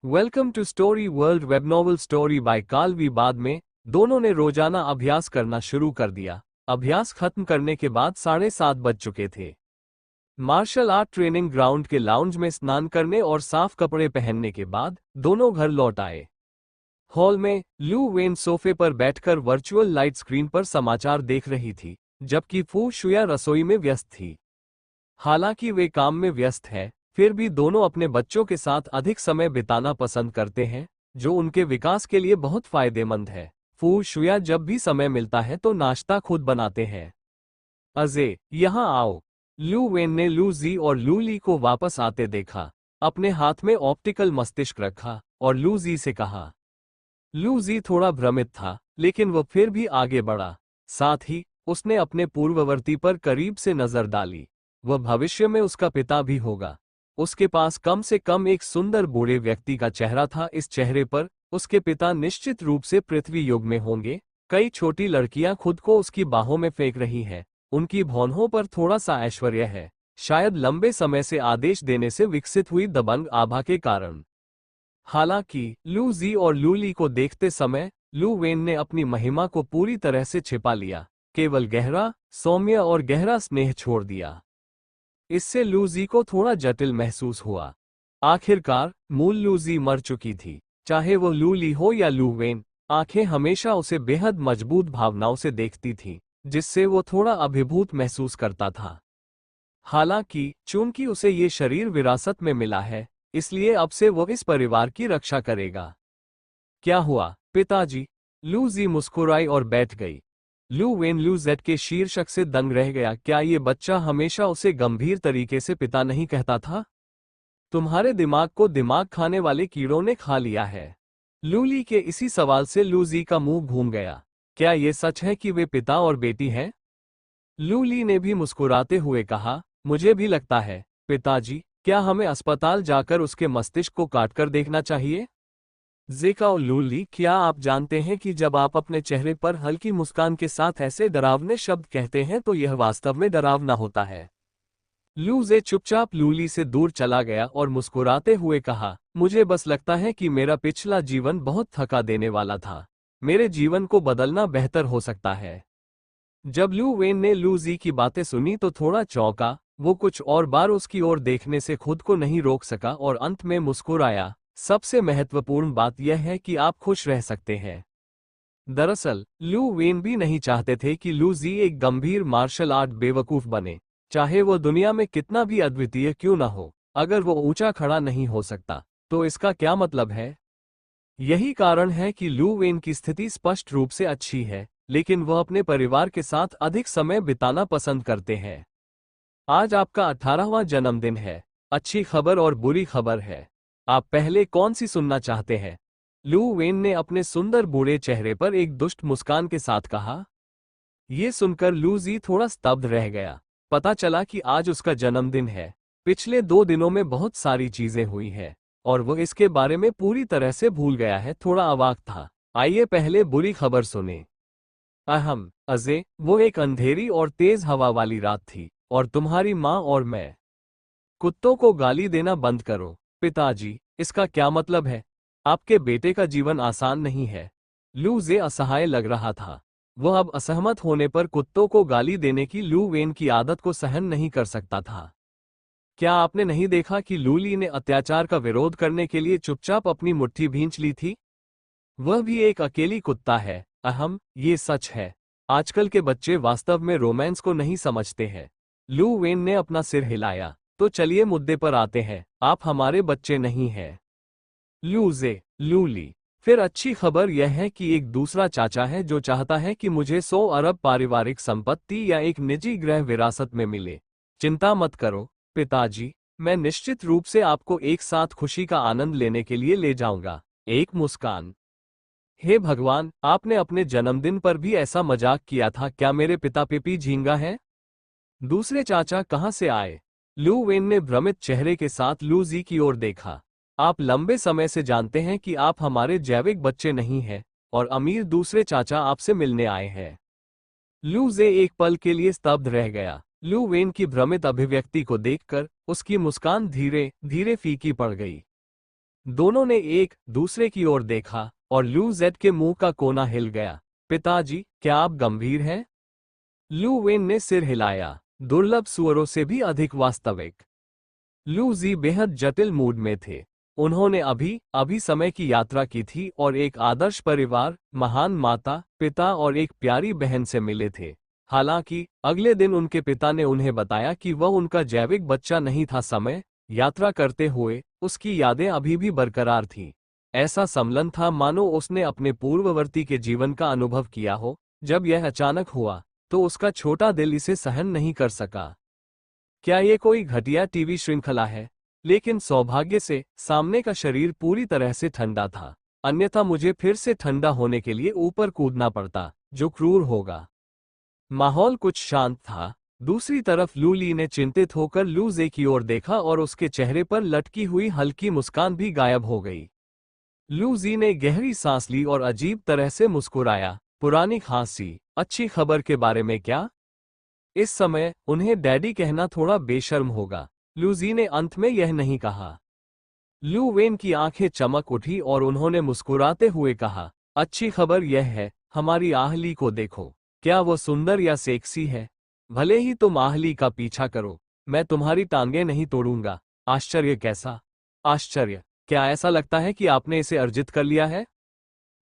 Welcome to story world web novel story by Carl V. बाद में दोनों ने रोजाना अभ्यास करना शुरू कर दिया। अभ्यास खत्म करने के बाद 7:30 बज चुके थे। मार्शल आर्ट ट्रेनिंग ग्राउंड के लाउंज में स्नान करने और साफ कपड़े पहनने के बाद दोनों घर लौट आए। हॉल में लू वेन सोफे पर बैठकर वर्चुअल लाइट स्क्रीन पर समाचार देख रही थी, जबकि फू शुया रसोई में व्यस्त थी। हालांकि वे काम में व्यस्त हैं, फिर भी दोनों अपने बच्चों के साथ अधिक समय बिताना पसंद करते हैं, जो उनके विकास के लिए बहुत फायदेमंद है। फू शुया जब भी समय मिलता है तो नाश्ता खुद बनाते हैं। अजे, यहाँ आओ। लू वेन ने लू जी और लू ली को वापस आते देखा। अपने हाथ में ऑप्टिकल मस्तिष्क रखा और लू जी से कहा। लू जी थोड़ा भ्रमित था, लेकिन वह फिर भी आगे बढ़ा। साथ ही उसने अपने पूर्ववर्ती पर करीब से नजर डाली। वह भविष्य में उसका पिता भी होगा। उसके पास कम से कम एक सुंदर बूढ़े व्यक्ति का चेहरा था। इस चेहरे पर उसके पिता निश्चित रूप से पृथ्वी युग में होंगे। कई छोटी लड़कियां खुद को उसकी बाहों में फेंक रही हैं। उनकी भौहों पर थोड़ा सा ऐश्वर्य है, शायद लंबे समय से आदेश देने से विकसित हुई दबंग आभा के कारण। हालांकि लू जी और लू ली को देखते समय लू वेन ने अपनी महिमा को पूरी तरह से छिपा लिया, केवल गहरा, सौम्य और गहरा स्नेह छोड़ दिया। इससे लू जी को थोड़ा जटिल महसूस हुआ। आखिरकार मूल लू जी मर चुकी थी। चाहे वो लू ली हो या लू वेन, आंखें हमेशा उसे बेहद मजबूत भावनाओं से देखती थीं, जिससे वो थोड़ा अभिभूत महसूस करता था। हालांकि चूंकि उसे ये शरीर विरासत में मिला है, इसलिए अब से वो इस परिवार की रक्षा करेगा। क्या हुआ पिताजी? लू जी मुस्कुराई और बैठ गई। लू वेन लू जेड के शीर्षक से दंग रह गया। क्या ये बच्चा हमेशा उसे गंभीर तरीके से पिता नहीं कहता था? तुम्हारे दिमाग को दिमाग खाने वाले कीड़ों ने खा लिया है। लू ली के इसी सवाल से लू जी का मुंह घूम गया। क्या ये सच है कि वे पिता और बेटी हैं? लू ली ने भी मुस्कुराते हुए कहा, मुझे भी लगता है पिताजी। क्या हमें अस्पताल जाकर उसके मस्तिष्क को काटकर देखना चाहिए? जेका और लू ली, क्या आप जानते हैं कि जब आप अपने चेहरे पर हल्की मुस्कान के साथ ऐसे डरावने शब्द कहते हैं तो यह वास्तव में डरावना होता है। लू जे चुपचाप लू ली से दूर चला गया और मुस्कुराते हुए कहा, मुझे बस लगता है कि मेरा पिछला जीवन बहुत थका देने वाला था। मेरे जीवन को बदलना बेहतर हो सकता है। जब लू वेन ने लू जी की बातें सुनी तो थोड़ा चौंका। वो कुछ और बार उसकी ओर देखने से खुद को नहीं रोक सका और अंत में मुस्कुराया। सबसे महत्वपूर्ण बात यह है कि आप खुश रह सकते हैं। दरअसल लू वेन भी नहीं चाहते थे कि लू जी एक गंभीर मार्शल आर्ट बेवकूफ बने। चाहे वो दुनिया में कितना भी अद्वितीय क्यों ना हो, अगर वो ऊंचा खड़ा नहीं हो सकता तो इसका क्या मतलब है? यही कारण है कि लू वेन की स्थिति स्पष्ट रूप से अच्छी है, लेकिन वह अपने परिवार के साथ अधिक समय बिताना पसंद करते हैं। आज आपका 18वां जन्मदिन है। अच्छी खबर और बुरी खबर है। आप पहले कौन सी सुनना चाहते हैं? लू वेन ने अपने सुंदर बूढ़े चेहरे पर एक दुष्ट मुस्कान के साथ कहा। ये सुनकर लू जी थोड़ा स्तब्ध रह गया। पता चला कि आज उसका जन्मदिन है। पिछले 2 दिनों में बहुत सारी चीजें हुई हैं और वो इसके बारे में पूरी तरह से भूल गया है। थोड़ा अवाक था। आइए पहले बुरी खबर सुने। अहम अजे, वो एक अंधेरी और तेज हवा वाली रात थी और तुम्हारी माँ और मैं। कुत्तों को गाली देना बंद करो पिताजी। इसका क्या मतलब है? आपके बेटे का जीवन आसान नहीं है। लू जे असहाय लग रहा था। वह अब असहमत होने पर कुत्तों को गाली देने की लू वेन की आदत को सहन नहीं कर सकता था। क्या आपने नहीं देखा कि लू ली ने अत्याचार का विरोध करने के लिए चुपचाप अपनी मुट्ठी भींच ली थी? वह भी एक अकेली कुत्ता है। अहम, ये सच है। आजकल के बच्चे वास्तव में रोमांस को नहीं समझते हैं। लू वेन ने अपना सिर हिलाया। तो चलिए मुद्दे पर आते हैं। आप हमारे बच्चे नहीं हैं। लू जे, लू ली। फिर अच्छी खबर यह है कि एक दूसरा चाचा है जो चाहता है कि मुझे 100 अरब पारिवारिक संपत्ति या एक निजी गृह विरासत में मिले। चिंता मत करो पिताजी, मैं निश्चित रूप से आपको एक साथ खुशी का आनंद लेने के लिए ले जाऊंगा। एक मुस्कान। हे भगवान, आपने अपने जन्मदिन पर भी ऐसा मजाक किया था। क्या मेरे पिता पिपी झींगा है? दूसरे चाचा कहां से आए? लू वेन ने भ्रमित चेहरे के साथ लू जी की ओर देखा। आप लंबे समय से जानते हैं कि आप हमारे जैविक बच्चे नहीं हैं और अमीर दूसरे चाचा आपसे मिलने आए हैं। लू जे एक पल के लिए स्तब्ध रह गया। लू वेन की भ्रमित अभिव्यक्ति को देखकर उसकी मुस्कान धीरे धीरे फीकी पड़ गई। दोनों ने एक दूसरे की ओर देखा और लू जेड के मुंह का कोना हिल गया। पिताजी, क्या आप गंभीर हैं? लू वेन ने सिर हिलाया, दुर्लभ सुअरों से भी अधिक वास्तविक। लू जी बेहद जटिल मूड में थे। उन्होंने अभी अभी समय की यात्रा की थी और एक आदर्श परिवार, महान माता पिता और एक प्यारी बहन से मिले थे। हालांकि अगले दिन उनके पिता ने उन्हें बताया कि वह उनका जैविक बच्चा नहीं था। समय यात्रा करते हुए उसकी यादें अभी भी बरकरार थीं। ऐसा सम्मिलन था मानो उसने अपने पूर्ववर्ती के जीवन का अनुभव किया हो। जब यह अचानक हुआ तो उसका छोटा दिल इसे सहन नहीं कर सका। क्या ये कोई घटिया टीवी श्रृंखला है? लेकिन सौभाग्य से सामने का शरीर पूरी तरह से ठंडा था, अन्यथा मुझे फिर से ठंडा होने के लिए ऊपर कूदना पड़ता, जो क्रूर होगा। माहौल कुछ शांत था। दूसरी तरफ लूली ने चिंतित होकर लू जे की ओर देखा और उसके चेहरे पर लटकी हुई हल्की मुस्कान भी गायब हो गई। लू जी ने गहरी सांस ली और अजीब तरह से मुस्कुराया। पुरानी खांसी, अच्छी खबर के बारे में क्या? इस समय उन्हें डैडी कहना थोड़ा बेशर्म होगा। लूजी ने अंत में यह नहीं कहा। लू वेन की आंखें चमक उठी और उन्होंने मुस्कुराते हुए कहा, अच्छी खबर यह है, हमारी आहली को देखो। क्या वो सुंदर या सेक्सी है? भले ही तुम आहली का पीछा करो, मैं तुम्हारी टांगें नहीं तोड़ूंगा। आश्चर्य कैसा? आश्चर्य? क्या ऐसा लगता है कि आपने इसे अर्जित कर लिया है?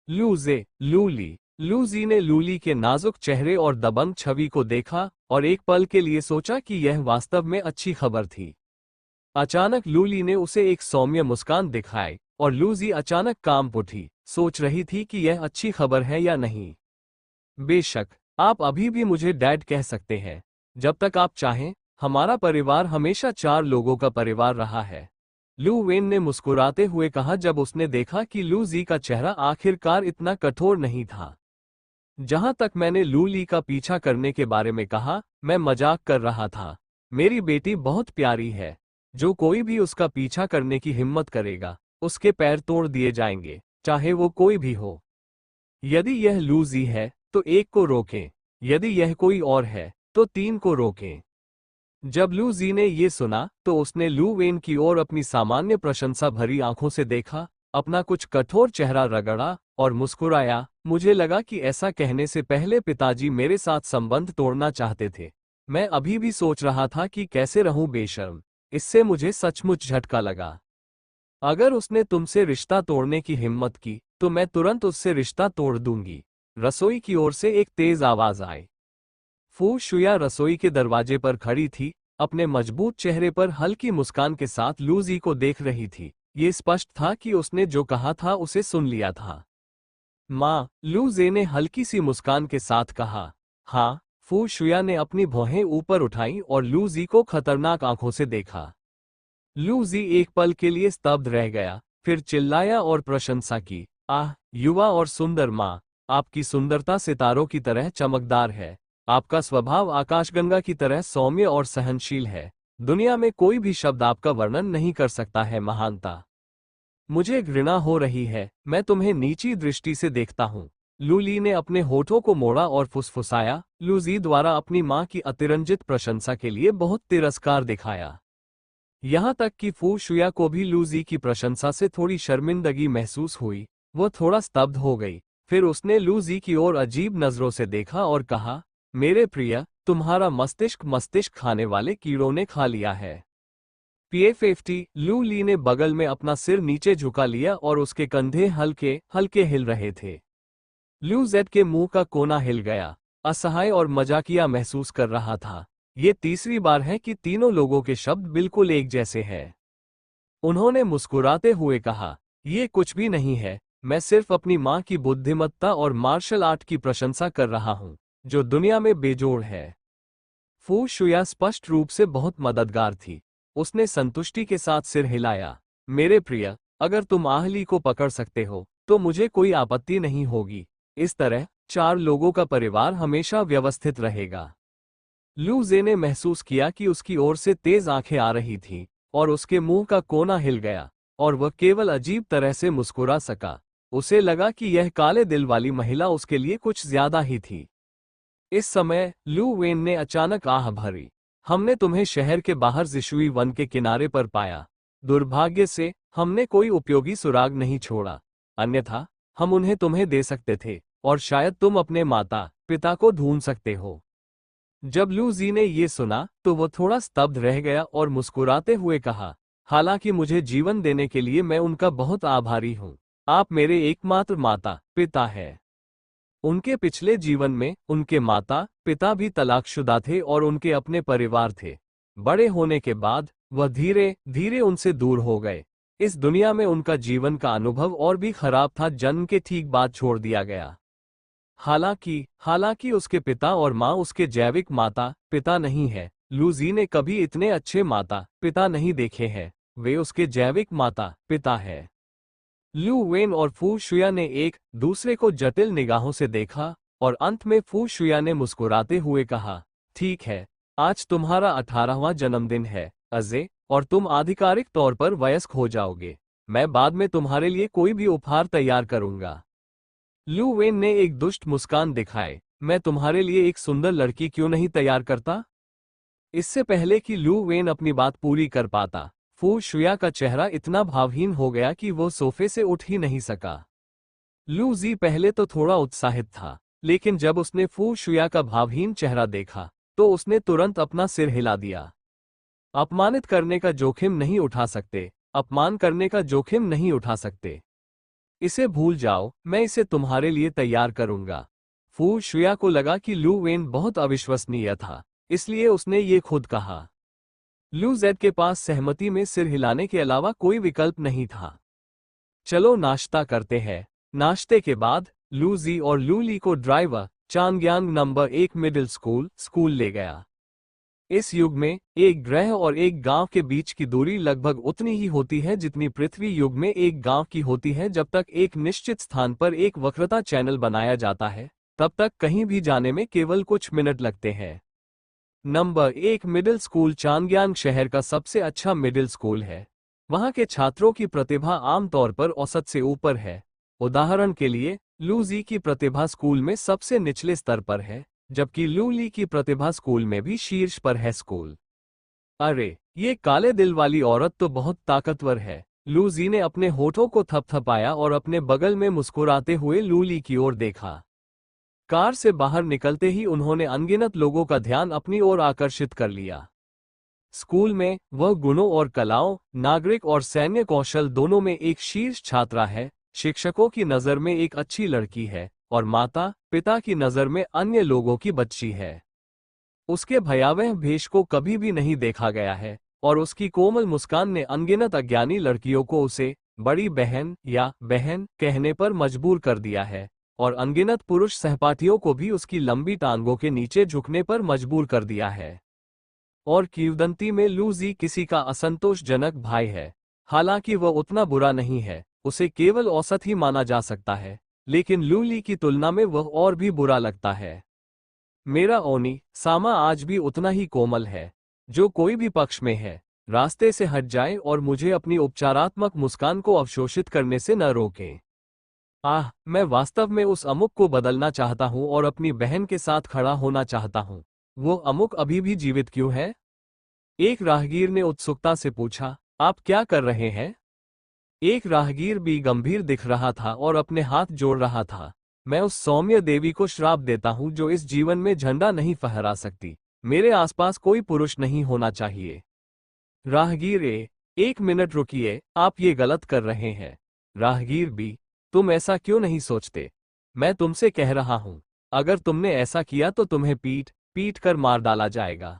लूजी ने लूली के नाजुक चेहरे और दबंग छवि को देखा और एक पल के लिए सोचा कि यह वास्तव में अच्छी खबर थी। अचानक लूली ने उसे एक सौम्य मुस्कान दिखाई और लूजी अचानक कांप उठी, सोच रही थी कि यह अच्छी खबर है या नहीं। बेशक, आप अभी भी मुझे डैड कह सकते हैं, जब तक आप चाहें। हमारा परिवार हमेशा 4 लोगों का परिवार रहा है, लू वेन ने मुस्कुराते हुए कहा जब उसने देखा कि लू जी का चेहरा आखिरकार इतना कठोर नहीं था। जहां तक मैंने लू ली का पीछा करने के बारे में कहा, मैं मजाक कर रहा था। मेरी बेटी बहुत प्यारी है। जो कोई भी उसका पीछा करने की हिम्मत करेगा, उसके पैर तोड़ दिए जाएंगे, चाहे वो कोई भी हो। यदि यह लू जी है तो एक को रोकें, यदि यह कोई और है तो 3 को रोकें। जब लू जी ने ये सुना तो उसने लू वेन की ओर अपनी सामान्य प्रशंसा भरी आंखों से देखा, अपना कुछ कठोर चेहरा रगड़ा और मुस्कुराया। मुझे लगा कि ऐसा कहने से पहले पिताजी मेरे साथ संबंध तोड़ना चाहते थे। मैं अभी भी सोच रहा था कि कैसे रहूं बेशर्म। इससे मुझे सचमुच झटका लगा। अगर उसने तुमसे रिश्ता तोड़ने की हिम्मत की तो मैं तुरंत उससे रिश्ता तोड़ दूंगी। रसोई की ओर से एक तेज आवाज आई। फू शुया रसोई के दरवाजे पर खड़ी थी, अपने मजबूत चेहरे पर हल्की मुस्कान के साथ लू जी को देख रही थी। ये स्पष्ट था कि उसने जो कहा था उसे सुन लिया था। माँ, लू जे ने हल्की सी मुस्कान के साथ कहा। हाँ, फू शुया ने अपनी भौहें ऊपर उठाई और लू जी को खतरनाक आंखों से देखा। लू जी एक पल के लिए स्तब्ध रह गया, फिर चिल्लाया और प्रशंसा की। आह, युवा और सुंदर माँ, आपकी सुंदरता सितारों की तरह चमकदार है। आपका स्वभाव आकाशगंगा की तरह सौम्य और सहनशील है। दुनिया में कोई भी शब्द आपका वर्णन नहीं कर सकता है महानता। मुझे घृणा हो रही है, मैं तुम्हें नीची दृष्टि से देखता हूँ। लूली ने अपने होठों को मोड़ा और फुसफुसाया। लूजी द्वारा अपनी माँ की अतिरंजित प्रशंसा के लिए बहुत तिरस्कार दिखाया। यहाँ तक कि फू शुया को भी लूजी की प्रशंसा से थोड़ी शर्मिंदगी महसूस हुई। वो थोड़ा स्तब्ध हो गई, फिर उसने लूजी की ओर अजीब नजरों से देखा और कहा, मेरे प्रिय, तुम्हारा मस्तिष्क खाने वाले कीड़ों ने खा लिया है। PF50। लू ली ने बगल में अपना सिर नीचे झुका लिया और उसके कंधे हल्के हल्के हिल रहे थे। लू जेड के मुंह का कोना हिल गया, असहाय और मजाकिया महसूस कर रहा था। ये तीसरी बार है कि तीनों लोगों के शब्द बिल्कुल एक जैसे हैं। उन्होंने मुस्कुराते हुए कहा, ये कुछ भी नहीं है, मैं सिर्फ अपनी माँ की बुद्धिमत्ता और मार्शल आर्ट की प्रशंसा कर रहा हूँ, जो दुनिया में बेजोड़ है। फू शुया स्पष्ट रूप से बहुत मददगार थी। उसने संतुष्टि के साथ सिर हिलाया। मेरे प्रिय, अगर तुम आहली को पकड़ सकते हो तो मुझे कोई आपत्ति नहीं होगी। इस तरह 4 लोगों का परिवार हमेशा व्यवस्थित रहेगा। लू जे ने महसूस किया कि उसकी ओर से तेज आंखें आ रही थीं और उसके मुंह का कोना हिल गया और वह केवल अजीब तरह से मुस्कुरा सका। उसे लगा कि यह काले दिल वाली महिला उसके लिए कुछ ज्यादा ही थी। इस समय लू वेन ने अचानक आह भरी। हमने तुम्हें शहर के बाहर जिशुई वन के किनारे पर पाया। दुर्भाग्य से हमने कोई उपयोगी सुराग नहीं छोड़ा, अन्यथा हम उन्हें तुम्हें दे सकते थे और शायद तुम अपने माता पिता को ढूंढ सकते हो। जब लू जी ने ये सुना तो वो थोड़ा स्तब्ध रह गया और मुस्कुराते हुए कहा, हालांकि मुझे जीवन देने के लिए मैं उनका बहुत आभारी हूँ। आप मेरे एकमात्र माता पिता हैं। उनके पिछले जीवन में उनके माता पिता भी तलाकशुदा थे और उनके अपने परिवार थे। बड़े होने के बाद वह धीरे धीरे उनसे दूर हो गए। इस दुनिया में उनका जीवन का अनुभव और भी खराब था। जन्म के ठीक बाद छोड़ दिया गया। हालांकि उसके पिता और माँ उसके जैविक माता पिता नहीं है। लू जी ने कभी इतने अच्छे माता पिता नहीं देखे हैं। वे उसके जैविक माता पिता है। लू वेन और फू शुया ने एक दूसरे को जटिल निगाहों से देखा और अंत में फू शुया ने मुस्कुराते हुए कहा, ठीक है, आज तुम्हारा 18वां जन्मदिन है अजय, और तुम आधिकारिक तौर पर वयस्क हो जाओगे। मैं बाद में तुम्हारे लिए कोई भी उपहार तैयार करूंगा। लू वेन ने एक दुष्ट मुस्कान दिखाए, मैं तुम्हारे लिए एक सुंदर लड़की क्यों नहीं तैयार करता? इससे पहले कि लू वेन अपनी बात पूरी कर पाता, फू शुया का चेहरा इतना भावहीन हो गया कि वो सोफे से उठ ही नहीं सका। लू जी पहले तो थोड़ा उत्साहित था, लेकिन जब उसने फू शुया का भावहीन चेहरा देखा तो उसने तुरंत अपना सिर हिला दिया। अपमानित करने का जोखिम नहीं उठा सकते, अपमान करने का जोखिम नहीं उठा सकते। इसे भूल जाओ, मैं इसे तुम्हारे लिए तैयार करूंगा। फू शुया को लगा कि लू वेन बहुत अविश्वसनीय था, इसलिए उसने ये खुद कहा। लू जेड के पास सहमति में सिर हिलाने के अलावा कोई विकल्प नहीं था। चलो नाश्ता करते हैं। नाश्ते के बाद लू जी और लू ली को ड्राइवर चांगयांग नंबर 1 मिडिल स्कूल ले गया। इस युग में एक ग्रह और एक गांव के बीच की दूरी लगभग उतनी ही होती है जितनी पृथ्वी युग में एक गांव की होती है। जब तक एक निश्चित स्थान पर एक वक्रता चैनल बनाया जाता है, तब तक कहीं भी जाने में केवल कुछ मिनट लगते हैं। नंबर 1 मिडिल स्कूल चांगयांग शहर का सबसे अच्छा मिडिल स्कूल है। वहां के छात्रों की प्रतिभा आमतौर पर औसत से ऊपर है। उदाहरण के लिए, लू जी की प्रतिभा स्कूल में सबसे निचले स्तर पर है, जबकि लू ली की प्रतिभा स्कूल में भी शीर्ष पर है। स्कूल, अरे ये काले दिल वाली औरत तो बहुत ताकतवर है। लू जी ने अपने होठों को थपथपाया और अपने बगल में मुस्कुराते हुए लू ली की ओर देखा। कार से बाहर निकलते ही उन्होंने अनगिनत लोगों का ध्यान अपनी ओर आकर्षित कर लिया। स्कूल में वह गुणों और कलाओं, नागरिक और सैन्य कौशल दोनों में एक शीर्ष छात्रा है। शिक्षकों की नज़र में एक अच्छी लड़की है और माता पिता की नज़र में अन्य लोगों की बच्ची है। उसके भयावह भेष को कभी भी नहीं देखा गया है और उसकी कोमल मुस्कान ने अनगिनत अज्ञानी लड़कियों को उसे बड़ी बहन या बहन कहने पर मजबूर कर दिया है और अनगिनत पुरुष सहपाठियों को भी उसकी लंबी टांगों के नीचे झुकने पर मजबूर कर दिया है। और किंवदंती में लू जी किसी का असंतोषजनक भाई है। हालांकि वह उतना बुरा नहीं है, उसे केवल औसत ही माना जा सकता है, लेकिन लू ली की तुलना में वह और भी बुरा लगता है। मेरा ओनी सामा आज भी उतना ही कोमल है। जो कोई भी पक्ष में है, रास्ते से हट जाए और मुझे अपनी उपचारात्मक मुस्कान को अवशोषित करने से न रोकें। मैं वास्तव में उस अमुक को बदलना चाहता हूं और अपनी बहन के साथ खड़ा होना चाहता हूं। वो अमुक अभी भी जीवित क्यों है? एक राहगीर ने उत्सुकता से पूछा, आप क्या कर रहे हैं? एक राहगीर भी गंभीर दिख रहा था और अपने हाथ जोड़ रहा था। मैं उस सौम्य देवी को श्राप देता हूं जो इस जीवन में झंडा नहीं फहरा सकती। मेरे आसपास कोई पुरुष नहीं होना चाहिए। राहगीर ए, 1 मिनट रुकिए, आप ये गलत कर रहे हैं। राहगीर बी, तुम ऐसा क्यों नहीं सोचते? मैं तुमसे कह रहा हूं, अगर तुमने ऐसा किया तो तुम्हें पीट कर मार डाला जाएगा।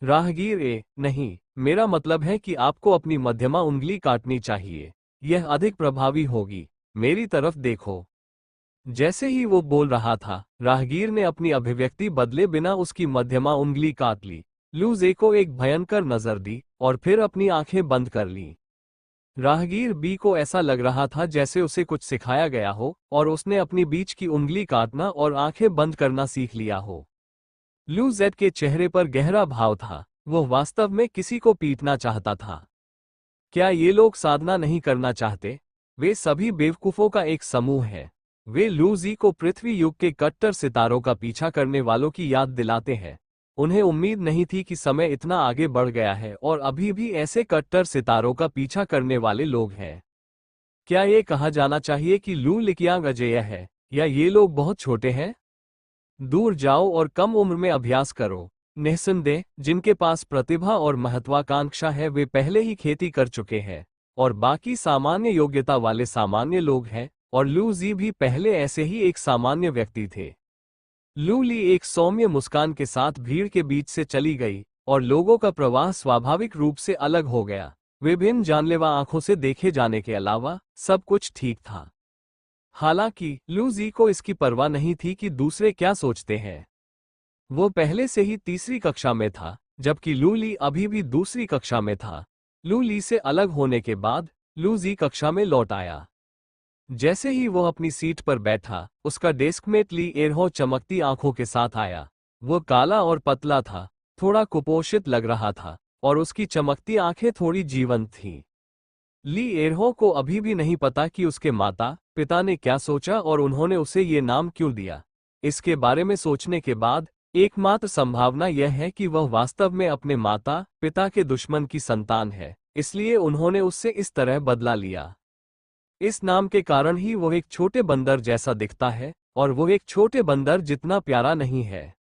राहगीर ए, नहीं, मेरा मतलब है कि आपको अपनी मध्यमा उंगली काटनी चाहिए। यह अधिक प्रभावी होगी। मेरी तरफ देखो। जैसे ही वो बोल रहा था, राहगीर ने अपनी अभिव्यक्ति बदले बिना उसकी मध्यमा उंगली काट ली। लू जे को एक भयंकर नजर दी और फिर अपनी आंखें बंद कर ली। राहगीर बी को ऐसा लग रहा था जैसे उसे कुछ सिखाया गया हो और उसने अपनी बीच की उंगली काटना और आंखें बंद करना सीख लिया हो। लू जेड के चेहरे पर गहरा भाव था। वह वास्तव में किसी को पीटना चाहता था। क्या ये लोग साधना नहीं करना चाहते? वे सभी बेवकूफों का एक समूह है। वे लू जी को पृथ्वी युग के कट्टर सितारों का पीछा करने वालों की याद दिलाते हैं। उन्हें उम्मीद नहीं थी कि समय इतना आगे बढ़ गया है और अभी भी ऐसे कट्टर सितारों का पीछा करने वाले लोग हैं। क्या ये कहा जाना चाहिए कि लू लिकियांग अजेय है, या ये लोग बहुत छोटे हैं? दूर जाओ और कम उम्र में अभ्यास करो। निस्संदेह जिनके पास प्रतिभा और महत्वाकांक्षा है वे पहले ही खेती कर चुके हैं, और बाकी सामान्य योग्यता वाले सामान्य लोग हैं, और लू जी भी पहले ऐसे ही एक सामान्य व्यक्ति थे। लू ली एक सौम्य मुस्कान के साथ भीड़ के बीच से चली गई, और लोगों का प्रवाह स्वाभाविक रूप से अलग हो गया। विभिन्न जानलेवा आंखों से देखे जाने के अलावा सब कुछ ठीक था। हालांकि लू जी को इसकी परवाह नहीं थी कि दूसरे क्या सोचते हैं। वो पहले से ही तीसरी कक्षा में था, जबकि लू ली अभी भी दूसरी कक्षा में था। लू ली से अलग होने के बाद लू जी कक्षा में लौट आया। जैसे ही वो अपनी सीट पर बैठा, उसका डेस्कमेट ली एरहो चमकती आंखों के साथ आया। वो काला और पतला था, थोड़ा कुपोषित लग रहा था, और उसकी चमकती आंखें थोड़ी जीवंत थीं। ली एरहो को अभी भी नहीं पता कि उसके माता पिता ने क्या सोचा और उन्होंने उसे ये नाम क्यों दिया। इसके बारे में सोचने के बाद एकमात्र संभावना यह है कि वह वास्तव में अपने माता पिता के दुश्मन की संतान है, इसलिए उन्होंने उससे इस तरह बदला लिया। इस नाम के कारण ही वो एक छोटे बंदर जैसा दिखता है, और वो एक छोटे बंदर जितना प्यारा नहीं है।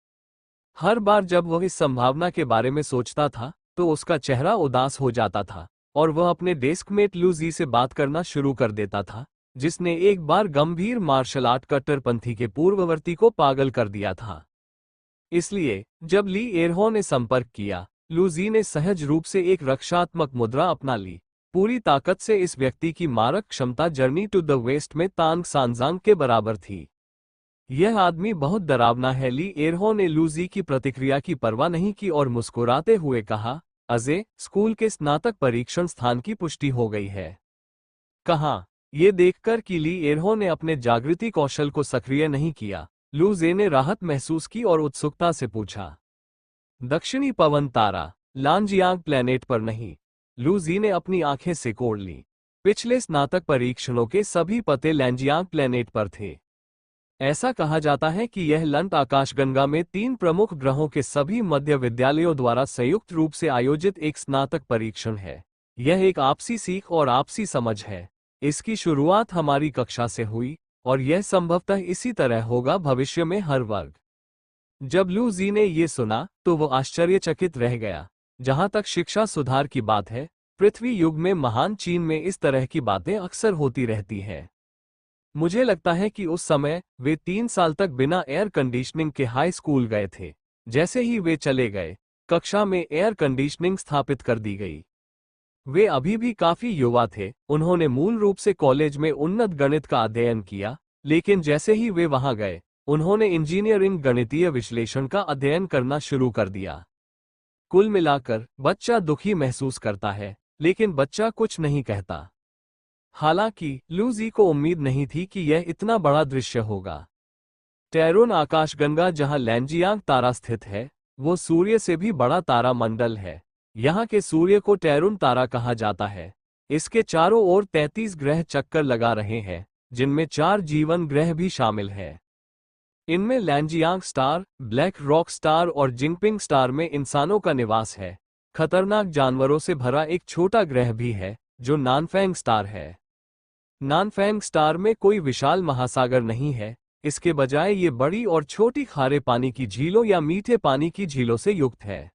हर बार जब वह इस संभावना के बारे में सोचता था, तो उसका चेहरा उदास हो जाता था, और वह अपने डेस्कमेट लू जी से बात करना शुरू कर देता था, जिसने एक बार गंभीर मार्शल आर्ट कट्टरपंथी के पूर्ववर्ती को पागल कर दिया था। इसलिए जब ली एरहो ने संपर्क किया, लू जी ने सहज रूप से एक रक्षात्मक मुद्रा अपना ली। पूरी ताकत से इस व्यक्ति की मारक क्षमता जर्नी टू द वेस्ट में तांग सांजांग के बराबर थी। यह आदमी बहुत डरावना है। ली एरहो ने लू जी की प्रतिक्रिया की परवाह नहीं की और मुस्कुराते हुए कहा, अजय, स्कूल के स्नातक परीक्षण स्थान की पुष्टि हो गई है। कहाँ? ये देखकर कि ली एरहो ने अपने जागृति कौशल को सक्रिय नहीं किया, लू जे ने राहत महसूस की और उत्सुकता से पूछा। दक्षिणी पवन तारा लांजियांग प्लैनेट पर नहीं। लू जी ने अपनी आंखें सिकोड़ ली। पिछले स्नातक परीक्षणों के सभी पते लैंजियांग प्लैनेट पर थे। ऐसा कहा जाता है कि यह लंट आकाशगंगा में 3 प्रमुख ग्रहों के सभी मध्य विद्यालयों द्वारा संयुक्त रूप से आयोजित एक स्नातक परीक्षण है। यह एक आपसी सीख और आपसी समझ है। इसकी शुरुआत हमारी कक्षा से हुई, और यह संभवतः इसी तरह होगा भविष्य में हर वर्ग। जब लू जी ने ये सुना तो वो आश्चर्यचकित रह गया। जहां तक शिक्षा सुधार की बात है, पृथ्वी युग में महान चीन में इस तरह की बातें अक्सर होती रहती हैं। मुझे लगता है कि उस समय वे 3 साल तक बिना एयर कंडीशनिंग के हाई स्कूल गए थे। जैसे ही वे चले गए, कक्षा में एयर कंडीशनिंग स्थापित कर दी गई। वे अभी भी काफी युवा थे। उन्होंने मूल रूप से कॉलेज में उन्नत गणित का अध्ययन किया, लेकिन जैसे ही वे वहां गए, उन्होंने इंजीनियरिंग गणितीय विश्लेषण का अध्ययन करना शुरू कर दिया। कुल मिलाकर बच्चा दुखी महसूस करता है, लेकिन बच्चा कुछ नहीं कहता। हालांकि लू जी को उम्मीद नहीं थी कि यह इतना बड़ा दृश्य होगा। टैरुन आकाशगंगा जहां लैंजियांग तारा स्थित है, वो सूर्य से भी बड़ा तारा मंडल है। यहाँ के सूर्य को टैरुन तारा कहा जाता है। इसके चारों ओर 33 ग्रह चक्कर लगा रहे हैं, जिनमें 4 जीवन ग्रह भी शामिल हैं। इनमें लैंजियांग स्टार, ब्लैक रॉक स्टार और जिंगपिंग स्टार में इंसानों का निवास है। खतरनाक जानवरों से भरा एक छोटा ग्रह भी है, जो नानफैंग स्टार है। नानफैंग स्टार में कोई विशाल महासागर नहीं है, इसके बजाय ये बड़ी और छोटी खारे पानी की झीलों या मीठे पानी की झीलों से युक्त है।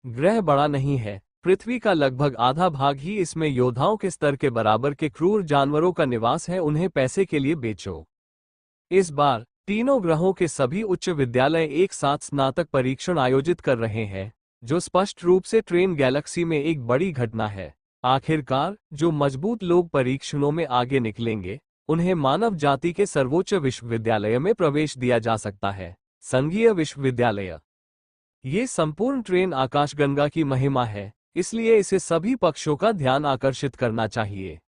ग्रह बड़ा नहीं है, पृथ्वी का लगभग आधा भाग ही इसमें योद्धाओं के स्तर के बराबर के क्रूर जानवरों का निवास है। उन्हें पैसे के लिए बेचो। इस बार तीनों ग्रहों के सभी उच्च विद्यालय एक साथ स्नातक परीक्षण आयोजित कर रहे हैं, जो स्पष्ट रूप से ट्रेन गैलेक्सी में एक बड़ी घटना है। आखिरकार जो मजबूत लोग परीक्षणों में आगे निकलेंगे, उन्हें मानव जाति के सर्वोच्च विश्वविद्यालय में प्रवेश दिया जा सकता है, संघीय विश्वविद्यालय। ये संपूर्ण ट्रेन आकाशगंगा की महिमा है, इसलिए इसे सभी पक्षों का ध्यान आकर्षित करना चाहिए।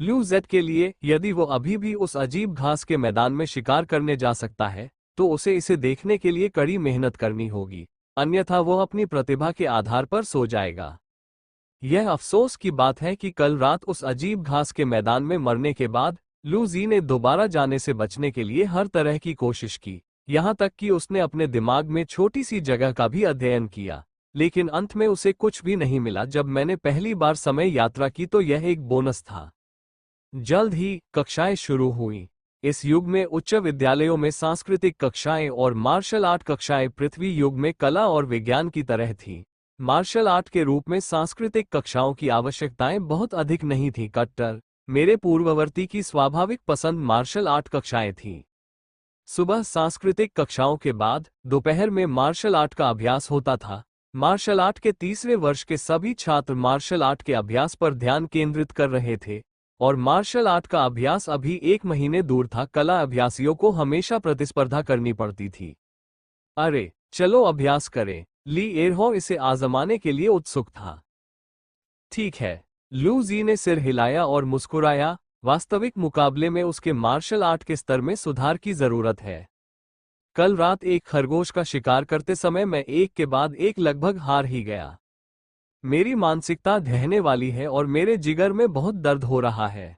लू जेड के लिए, यदि वो अभी भी उस अजीब घास के मैदान में शिकार करने जा सकता है, तो उसे इसे देखने के लिए कड़ी मेहनत करनी होगी, अन्यथा वो अपनी प्रतिभा के आधार पर सो जाएगा। यह अफसोस की बात है कि कल रात उस अजीब घास के मैदान में मरने के बाद लू जी ने दोबारा जाने से बचने के लिए हर तरह की कोशिश की। यहाँ तक कि उसने अपने दिमाग में छोटी सी जगह का भी अध्ययन किया, लेकिन अंत में उसे कुछ भी नहीं मिला। जब मैंने पहली बार समय यात्रा की तो यह एक बोनस था। जल्द ही कक्षाएं शुरू हुईं। इस युग में उच्च विद्यालयों में सांस्कृतिक कक्षाएं और मार्शल आर्ट कक्षाएं पृथ्वी युग में कला और विज्ञान की तरह थीं। मार्शल आर्ट के रूप में सांस्कृतिक कक्षाओं की आवश्यकताएं बहुत अधिक नहीं थीं। कट्टर मेरे पूर्ववर्ती की स्वाभाविक पसंद मार्शल आर्ट कक्षाएं थीं। सुबह सांस्कृतिक कक्षाओं के बाद दोपहर में मार्शल आर्ट का अभ्यास होता था। मार्शल आर्ट के तीसरे वर्ष के सभी छात्र मार्शल आर्ट के अभ्यास पर ध्यान केंद्रित कर रहे थे, और मार्शल आर्ट का अभ्यास अभी 1 महीने दूर था। कला अभ्यासियों को हमेशा प्रतिस्पर्धा करनी पड़ती थी। अरे चलो अभ्यास करें। ली एरहो इसे आजमाने के लिए उत्सुक था। ठीक है, लू जी ने सिर हिलाया और मुस्कुराया। वास्तविक मुकाबले में उसके मार्शल आर्ट के स्तर में सुधार की जरूरत है। कल रात एक खरगोश का शिकार करते समय मैं एक के बाद एक लगभग हार ही गया। मेरी मानसिकता ढहने वाली है और मेरे जिगर में बहुत दर्द हो रहा है।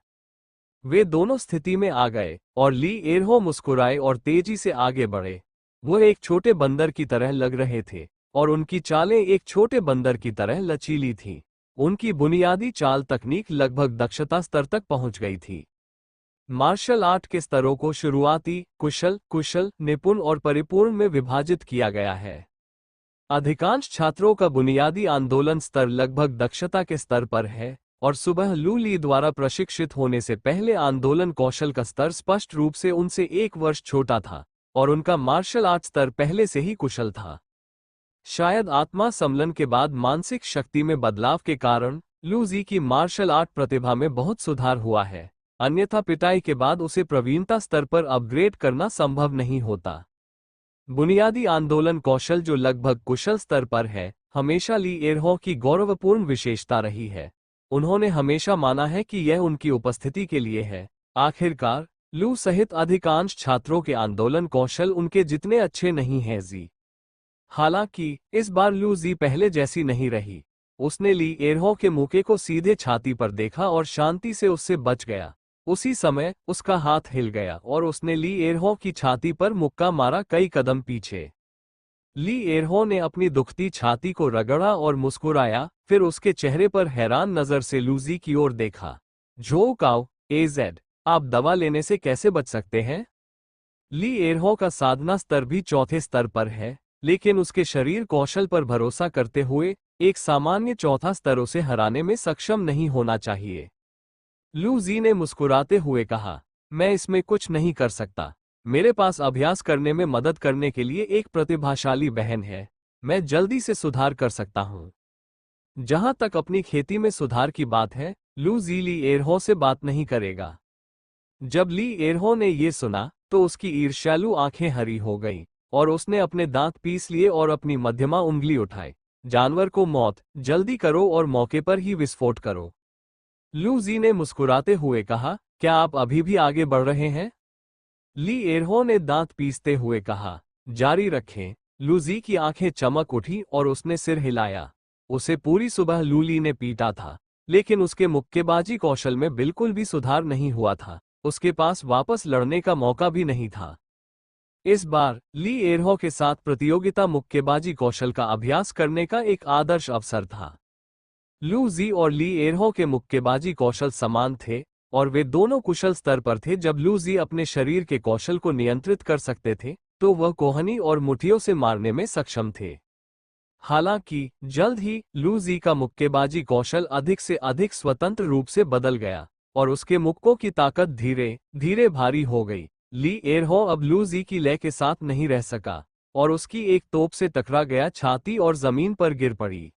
वे दोनों स्थिति में आ गए और ली एरहो मुस्कुराए और तेजी से आगे बढ़े। वो एक छोटे बंदर की तरह लग रहे थे और उनकी चालें एक छोटे बंदर की तरह लचीली थीं। उनकी बुनियादी चाल तकनीक लगभग दक्षता स्तर तक पहुंच गई थी। मार्शल आर्ट के स्तरों को शुरुआती, कुशल, निपुण और परिपूर्ण में विभाजित किया गया है। अधिकांश छात्रों का बुनियादी आंदोलन स्तर लगभग दक्षता के स्तर पर है, और सुबह लू ली द्वारा प्रशिक्षित होने से पहले आंदोलन कौशल का स्तर स्पष्ट रूप से उनसे 1 वर्ष छोटा था, और उनका मार्शल आर्ट स्तर पहले से ही कुशल था। शायद आत्मा सम्मेलन के बाद मानसिक शक्ति में बदलाव के कारण लू जी की मार्शल आर्ट प्रतिभा में बहुत सुधार हुआ है, अन्यथा पिटाई के बाद उसे प्रवीणता स्तर पर अपग्रेड करना संभव नहीं होता। बुनियादी आंदोलन कौशल जो लगभग कुशल स्तर पर है, हमेशा ली एरहो की गौरवपूर्ण विशेषता रही है। उन्होंने हमेशा माना है कि यह उनकी उपस्थिति के लिए है। आखिरकार लू सहित अधिकांश छात्रों के आंदोलन कौशल उनके जितने अच्छे नहीं हैं जी। हालांकि इस बार लू जी पहले जैसी नहीं रही। उसने ली एरहो के मुक्के को सीधे छाती पर देखा और शांति से उससे बच गया। उसी समय उसका हाथ हिल गया और उसने ली एरहो की छाती पर मुक्का मारा कई कदम पीछे। ली एरहो ने अपनी दुखती छाती को रगड़ा और मुस्कुराया, फिर उसके चेहरे पर हैरान नजर से लू जी की ओर देखा। झो काओ एजेड, आप दवा लेने से कैसे बच सकते हैं? ली एरहो का साधना स्तर भी चौथे स्तर पर है, लेकिन उसके शरीर कौशल पर भरोसा करते हुए एक सामान्य चौथा स्तर उसे हराने में सक्षम नहीं होना चाहिए। लू जी ने मुस्कुराते हुए कहा, मैं इसमें कुछ नहीं कर सकता। मेरे पास अभ्यास करने में मदद करने के लिए एक प्रतिभाशाली बहन है। मैं जल्दी से सुधार कर सकता हूँ। जहां तक अपनी खेती में सुधार की बात है, लू जी ली एरहो से बात नहीं करेगा। जब ली एरहो ने ये सुना तो उसकी ईर्ष्यालु आंखें हरी हो गईं और उसने अपने दांत पीस लिए और अपनी मध्यमा उंगली उठाई। जानवर को मौत, जल्दी करो और मौके पर ही विस्फोट करो। लू जी ने मुस्कुराते हुए कहा, क्या आप अभी भी आगे बढ़ रहे हैं? ली एरहो ने दांत पीसते हुए कहा, जारी रखें। लू जी की आंखें चमक उठी और उसने सिर हिलाया। उसे पूरी सुबह लू ली ने पीटा था, लेकिन उसके मुक्केबाजी कौशल में बिल्कुल भी सुधार नहीं हुआ था। उसके पास वापस लड़ने का मौका भी नहीं था। इस बार ली एरहो के साथ प्रतियोगिता मुक्केबाजी कौशल का अभ्यास करने का एक आदर्श अवसर था। लू जी और ली एरहो के मुक्केबाजी कौशल समान थे और वे दोनों कुशल स्तर पर थे। जब लू जी अपने शरीर के कौशल को नियंत्रित कर सकते थे तो वह कोहनी और मुठियों से मारने में सक्षम थे। हालांकि जल्द ही लू जी का मुक्केबाजी कौशल अधिक से अधिक स्वतंत्र रूप से बदल गया और उसके मुक्कों की ताकत धीरे धीरे भारी हो गई। ली एरहो अब लू जी की लय के साथ नहीं रह सका और उसकी एक तोप से टकरा गया छाती और जमीन पर गिर पड़ी।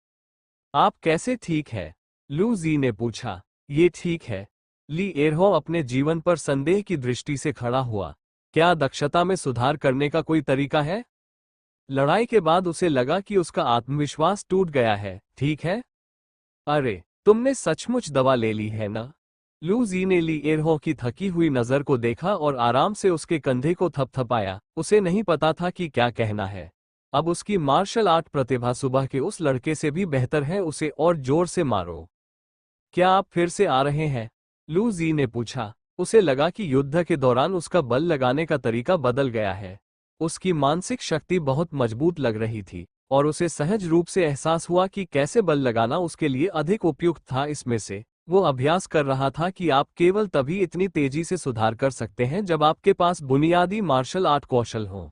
आप कैसे ठीक है? लू जी ने पूछा। ये ठीक है। ली एरहो अपने जीवन पर संदेह की दृष्टि से खड़ा हुआ। क्या दक्षता में सुधार करने का कोई तरीका है? लड़ाई के बाद उसे लगा कि उसका आत्मविश्वास टूट गया है। ठीक है? अरे, तुमने सचमुच दवा ले ली है ना? लू जी ने ली एरहो की थकी हुई नजर को देखा और आराम से उसके कंधे को थपथपाया। उसे नहीं पता था कि क्या कहना है। अब उसकी मार्शल आर्ट प्रतिभा सुबह के उस लड़के से भी बेहतर है। उसे और जोर से मारो। क्या आप फिर से आ रहे हैं? लू जी ने पूछा। उसे लगा कि युद्ध के दौरान उसका बल लगाने का तरीका बदल गया है। उसकी मानसिक शक्ति बहुत मजबूत लग रही थी और उसे सहज रूप से एहसास हुआ कि कैसे बल लगाना उसके लिए अधिक उपयुक्त था। इसमें से वो अभ्यास कर रहा था कि आप केवल तभी इतनी तेजी से सुधार कर सकते हैं जब आपके पास बुनियादी मार्शल आर्ट कौशल हो।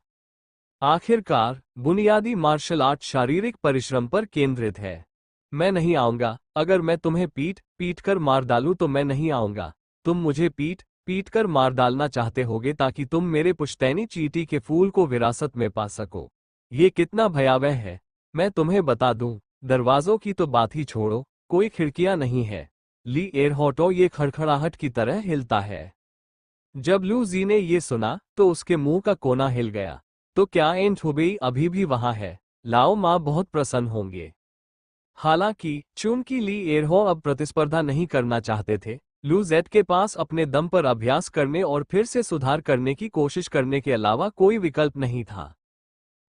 आखिरकार बुनियादी मार्शल आर्ट शारीरिक परिश्रम पर केंद्रित है। मैं नहीं आऊंगा। अगर मैं तुम्हें पीट पीट कर मार डालूं तो मैं नहीं आऊंगा। तुम मुझे पीट पीट कर मार डालना चाहते होगे ताकि तुम मेरे पुश्तैनी चींटी के फूल को विरासत में पा सको। ये कितना भयावह है। मैं तुम्हें बता दूं, दरवाजों की तो बात ही छोड़ो, कोई खिड़कियां नहीं है। ली एयरहॉटो ये खड़खड़ाहट की तरह हिलता है। जब लू जी ने ये सुना तो उसके मुंह का कोना हिल गया। तो क्या एंट हुबेई अभी भी वहां है? लाओ माँ बहुत प्रसन्न होंगे। हालांकि चूंकि ली एयरहो अब प्रतिस्पर्धा नहीं करना चाहते थे, लू जेड के पास अपने दम पर अभ्यास करने और फिर से सुधार करने की कोशिश करने के अलावा कोई विकल्प नहीं था।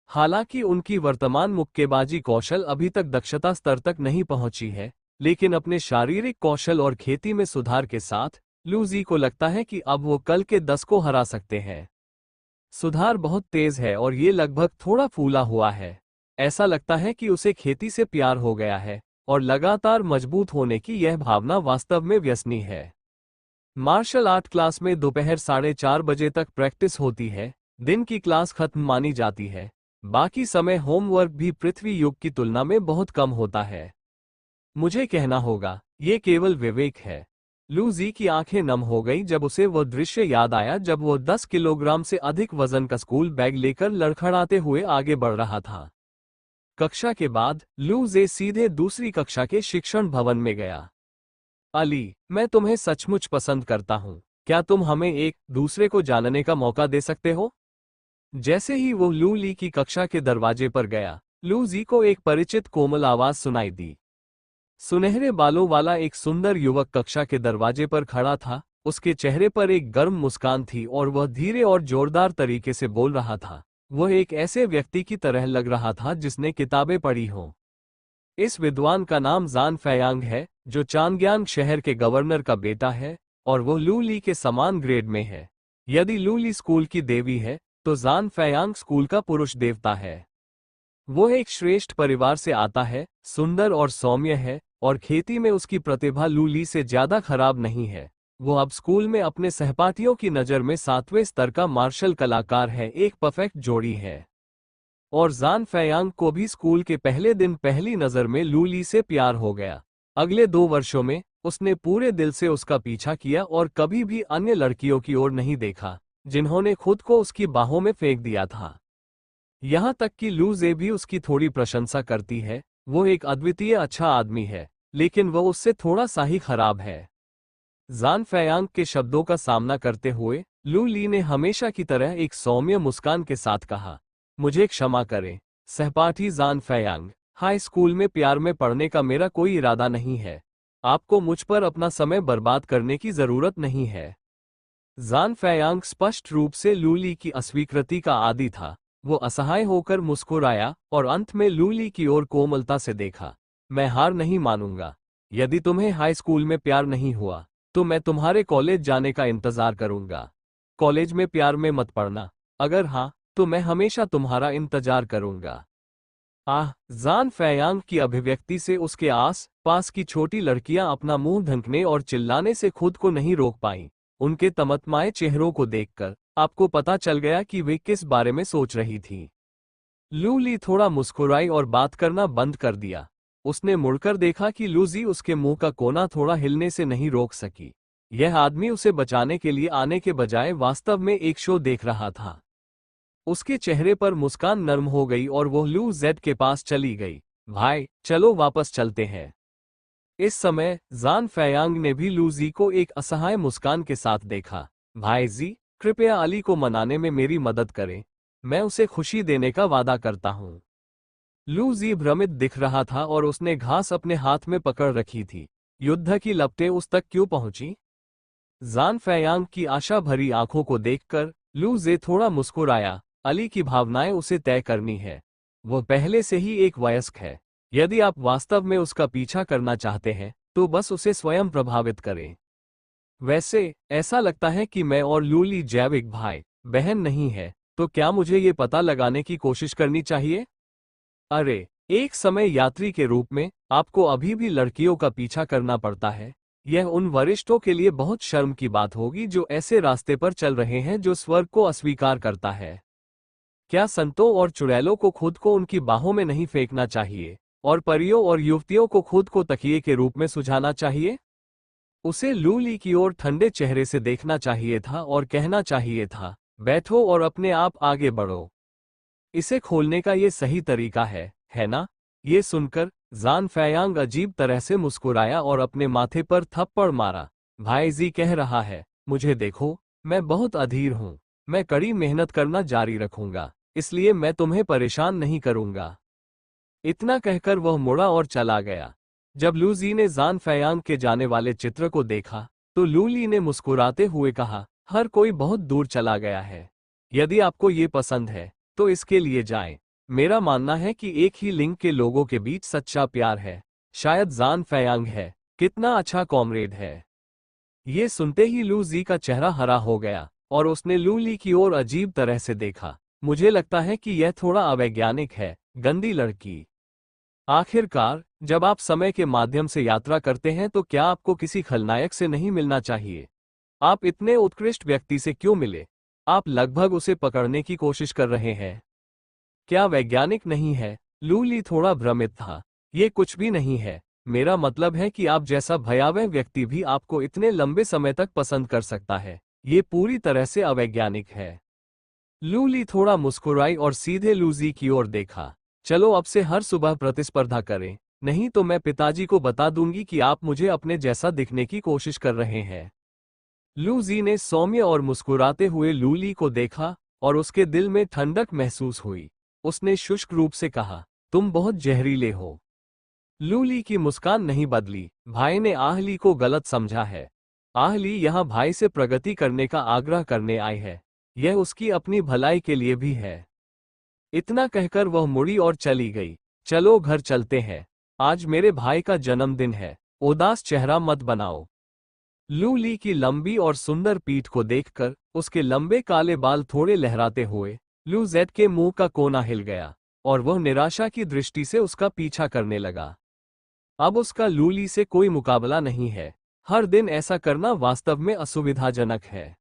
हालांकि उनकी वर्तमान मुक्केबाजी कौशल अभी तक दक्षता स्तर तक नहीं पहुंची है, लेकिन अपने शारीरिक कौशल और खेती में सुधार के साथ लू जी को लगता है कि अब वो कल के 10 को हरा सकते हैं। सुधार बहुत तेज है और ये लगभग थोड़ा फूला हुआ है। ऐसा लगता है कि उसे खेती से प्यार हो गया है और लगातार मजबूत होने की यह भावना वास्तव में व्यसनी है। मार्शल आर्ट क्लास में दोपहर 4:30 तक प्रैक्टिस होती है। दिन की क्लास खत्म मानी जाती है। बाकी समय होमवर्क भी पृथ्वी युग की तुलना में बहुत कम होता है। मुझे कहना होगा, ये केवल विवेक है। लू जी की आंखें नम हो गई जब उसे वो दृश्य याद आया जब वो 10 किलोग्राम से अधिक वजन का स्कूल बैग लेकर लड़खड़ाते हुए आगे बढ़ रहा था। कक्षा के बाद लू जे सीधे दूसरी कक्षा के शिक्षण भवन में गया। अली, मैं तुम्हें सचमुच पसंद करता हूँ। क्या तुम हमें एक दूसरे को जानने का मौका दे सकते हो? जैसे ही वो लू ली की कक्षा के दरवाजे पर गया, लू जी को एक परिचित कोमल आवाज सुनाई दी। सुनहरे बालों वाला एक सुंदर युवक कक्षा के दरवाजे पर खड़ा था। उसके चेहरे पर एक गर्म मुस्कान थी और वह धीरे और जोरदार तरीके से बोल रहा था। वह एक ऐसे व्यक्ति की तरह लग रहा था जिसने किताबें पढ़ी हों। इस विद्वान का नाम जान फैयांग है, जो चांगयांग शहर के गवर्नर का बेटा है और वो लू ली के समान ग्रेड में है। यदि लू ली स्कूल की देवी है, तो जान फैयांग स्कूल का पुरुष देवता है। वो एक श्रेष्ठ परिवार से आता है, सुंदर और सौम्य है, और खेती में उसकी प्रतिभा लू ली से ज्यादा खराब नहीं है। वो अब स्कूल में अपने सहपाठियों की नज़र में 7वें स्तर का मार्शल कलाकार है, एक परफेक्ट जोड़ी है। और जान फैयांग को भी स्कूल के पहले दिन पहली नज़र में लू ली से प्यार हो गया। अगले 2 वर्षों में उसने पूरे दिल से उसका पीछा किया और कभी भी अन्य लड़कियों की ओर नहीं देखा जिन्होंने खुद को उसकी बाहों में फेंक दिया था। यहाँ तक कि लू जे भी उसकी थोड़ी प्रशंसा करती है। वो एक अद्वितीय अच्छा आदमी है, लेकिन वह उससे थोड़ा सा ही खराब है। जान फैयांग के शब्दों का सामना करते हुए लू ली ने हमेशा की तरह एक सौम्य मुस्कान के साथ कहा, मुझे क्षमा करें सहपाठी जान फैयांग, हाई स्कूल में प्यार में पढ़ने का मेरा कोई इरादा नहीं है। आपको मुझ पर अपना समय बर्बाद करने की जरूरत नहीं है। जान फैयांग स्पष्ट रूप से लू ली की अस्वीकृति का आदी था। वो असहाय होकर मुस्कुराया और अंत में लू ली की ओर कोमलता से देखा। मैं हार नहीं मानूंगा। यदि तुम्हें हाई स्कूल में प्यार नहीं हुआ, तो मैं तुम्हारे कॉलेज जाने का इंतजार करूंगा। कॉलेज में प्यार में मत पड़ना। अगर हाँ, तो मैं हमेशा तुम्हारा इंतजार करूंगा। आह! जान फैयांग की अभिव्यक्ति से उसके आस पास की छोटी लड़कियां अपना मुंह ढंकने और चिल्लाने से खुद को नहीं रोक पाईं। उनके तमतमाए चेहरों को देखकर आपको पता चल गया कि वे किस बारे में सोच रही थी। लू ली थोड़ा मुस्कुराई और बात करना बंद कर दिया। उसने मुड़कर देखा कि लू जी उसके मुंह का कोना थोड़ा हिलने से नहीं रोक सकी। यह आदमी उसे बचाने के लिए आने के बजाय वास्तव में एक शो देख रहा था। उसके चेहरे पर मुस्कान नर्म हो गई और वो लू जेड के पास चली गई। भाई, चलो वापस चलते हैं। इस समय जान फैयांग ने भी लू जी को एक असहाय मुस्कान के साथ देखा। भाई जी, कृपया अली को मनाने में मेरी मदद करें। मैं उसे खुशी देने का वादा करता हूँ। लू जी भ्रमित दिख रहा था और उसने घास अपने हाथ में पकड़ रखी थी। युद्ध की लपटें उस तक क्यों पहुंची? जान फैयांग की आशा भरी आंखों को देखकर लू जे थोड़ा मुस्कुराया। अली की भावनाएं उसे तय करनी है। वो पहले से ही एक वयस्क है। यदि आप वास्तव में उसका पीछा करना चाहते हैं, तो बस उसे स्वयं प्रभावित करें। वैसे ऐसा लगता है कि मैं और लू ली जैविक भाई बहन नहीं है। तो क्या मुझे ये पता लगाने की कोशिश करनी चाहिए? अरे, एक समय यात्री के रूप में आपको अभी भी लड़कियों का पीछा करना पड़ता है। यह उन वरिष्ठों के लिए बहुत शर्म की बात होगी जो ऐसे रास्ते पर चल रहे हैं जो स्वर्ग को अस्वीकार करता है। क्या संतों और चुड़ैलों को खुद को उनकी बाहों में नहीं फेंकना चाहिए और परियों और युवतियों को खुद को तकिए के रूप में सुझाना चाहिए? उसे लू ली की ओर ठंडे चेहरे से देखना चाहिए था और कहना चाहिए था, बैठो और अपने आप आगे बढ़ो। इसे खोलने का ये सही तरीका है ना? ये सुनकर जान फैयांग अजीब तरह से मुस्कुराया और अपने माथे पर थप्पड़ मारा। भाईजी कह रहा है, मुझे देखो, मैं बहुत अधीर हूं। मैं कड़ी मेहनत करना जारी रखूंगा, इसलिए मैं तुम्हें परेशान नहीं करूंगा। इतना कहकर वह मुड़ा और चला गया। जब लूजी ने जान फैयांग के जाने वाले चित्र को देखा, तो लूली ने मुस्कुराते हुए कहा, हर कोई बहुत दूर चला गया है। यदि आपको ये पसंद है, तो इसके लिए जाएं। मेरा मानना है कि एक ही लिंग के लोगों के बीच सच्चा प्यार है। शायद जान फैयांग है, कितना अच्छा कॉमरेड है। ये सुनते ही लू जी का चेहरा हरा हो गया और उसने लू ली की ओर अजीब तरह से देखा। मुझे लगता है कि यह थोड़ा अवैज्ञानिक है, गंदी लड़की। आखिरकार, जब आप समय के माध्यम से यात्रा करते हैं तो क्या आपको किसी खलनायक से नहीं मिलना चाहिए? आप इतने उत्कृष्ट व्यक्ति से क्यों मिले? आप लगभग उसे पकड़ने की कोशिश कर रहे हैं। क्या वैज्ञानिक नहीं है? लू ली थोड़ा भ्रमित था। ये कुछ भी नहीं है। मेरा मतलब है कि आप जैसा भयावह व्यक्ति भी आपको इतने लंबे समय तक पसंद कर सकता है। ये पूरी तरह से अवैज्ञानिक है। लू ली थोड़ा मुस्कुराई और सीधे लूजी की ओर देखा। चलो अब से हर सुबह प्रतिस्पर्धा करें, नहीं तो मैं पिताजी को बता दूंगी कि आप मुझे अपने जैसा दिखने की कोशिश कर रहे हैं। लूजी ने सौम्य और मुस्कुराते हुए लूली को देखा और उसके दिल में ठंडक महसूस हुई। उसने शुष्क रूप से कहा, तुम बहुत जहरीले हो। लूली की मुस्कान नहीं बदली। भाई ने आहली को गलत समझा है। आहली यहाँ भाई से प्रगति करने का आग्रह करने आई है। यह उसकी अपनी भलाई के लिए भी है। इतना कहकर वह मुड़ी और चली गई। चलो घर चलते हैं। आज मेरे भाई का जन्मदिन है। उदास चेहरा मत बनाओ। लू ली की लंबी और सुंदर पीठ को देखकर उसके लंबे काले बाल थोड़े लहराते हुए लू जेड के मुंह का कोना हिल गया और वह निराशा की दृष्टि से उसका पीछा करने लगा। अब उसका लू ली से कोई मुकाबला नहीं है। हर दिन ऐसा करना वास्तव में असुविधाजनक है।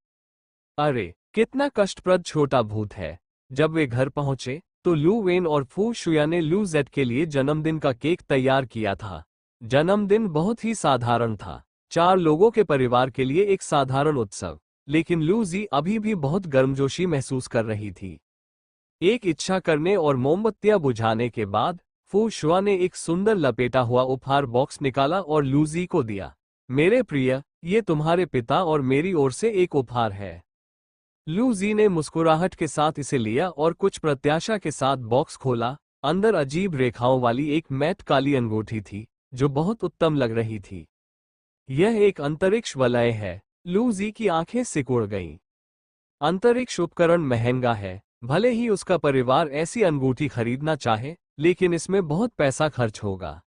अरे, कितना कष्टप्रद छोटा भूत है। जब वे घर पहुंचे तो लू वेन और फू शुया ने लू जेड के लिए जन्मदिन का केक तैयार किया था। जन्मदिन बहुत ही साधारण था। 4 लोगों के परिवार के लिए एक साधारण उत्सव, लेकिन लू जी अभी भी बहुत गर्मजोशी महसूस कर रही थी। एक इच्छा करने और मोमबत्तियां बुझाने के बाद फू शुआ ने एक सुंदर लपेटा हुआ उपहार बॉक्स निकाला और लूजी को दिया। मेरे प्रिय, ये तुम्हारे पिता और मेरी ओर से एक उपहार है। लू जी ने मुस्कुराहट के साथ इसे लिया और कुछ प्रत्याशा के साथ बॉक्स खोला। अंदर अजीब रेखाओं वाली एक मैट काली अंगूठी थी, जो बहुत उत्तम लग रही थी। यह एक अंतरिक्ष वलय है। लू जी की आंखें सिकुड़ गईं। अंतरिक्ष उपकरण महंगा है। भले ही उसका परिवार ऐसी अंगूठी खरीदना चाहे, लेकिन इसमें बहुत पैसा खर्च होगा।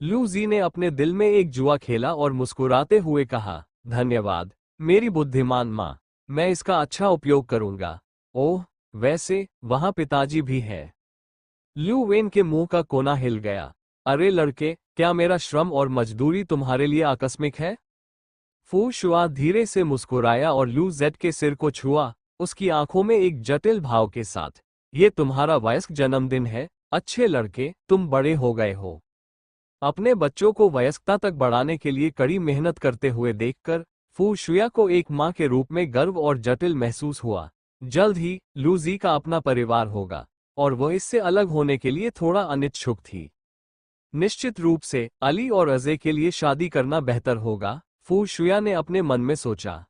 लू जी ने अपने दिल में एक जुआ खेला और मुस्कुराते हुए कहा, धन्यवाद मेरी बुद्धिमान माँ। मैं इसका अच्छा उपयोग करूंगा। ओह, वैसे वहां पिताजी भी है। लू वेन के मुंह का कोना हिल गया। अरे लड़के, क्या मेरा श्रम और मजदूरी तुम्हारे लिए आकस्मिक है? फू शुआ धीरे से मुस्कुराया और लू जेड के सिर को छुआ, उसकी आंखों में एक जटिल भाव के साथ। ये तुम्हारा वयस्क जन्मदिन है। अच्छे लड़के, तुम बड़े हो गए हो। अपने बच्चों को वयस्कता तक बढ़ाने के लिए कड़ी मेहनत करते हुए देखकर फू शुया को एक मां के रूप में गर्व और जटिल महसूस हुआ। जल्द ही लू जी का अपना परिवार होगा और वह इससे अलग होने के लिए थोड़ा अनिच्छुक थी। निश्चित रूप से अली और अजय के लिए शादी करना बेहतर होगा, फू शुया ने अपने मन में सोचा।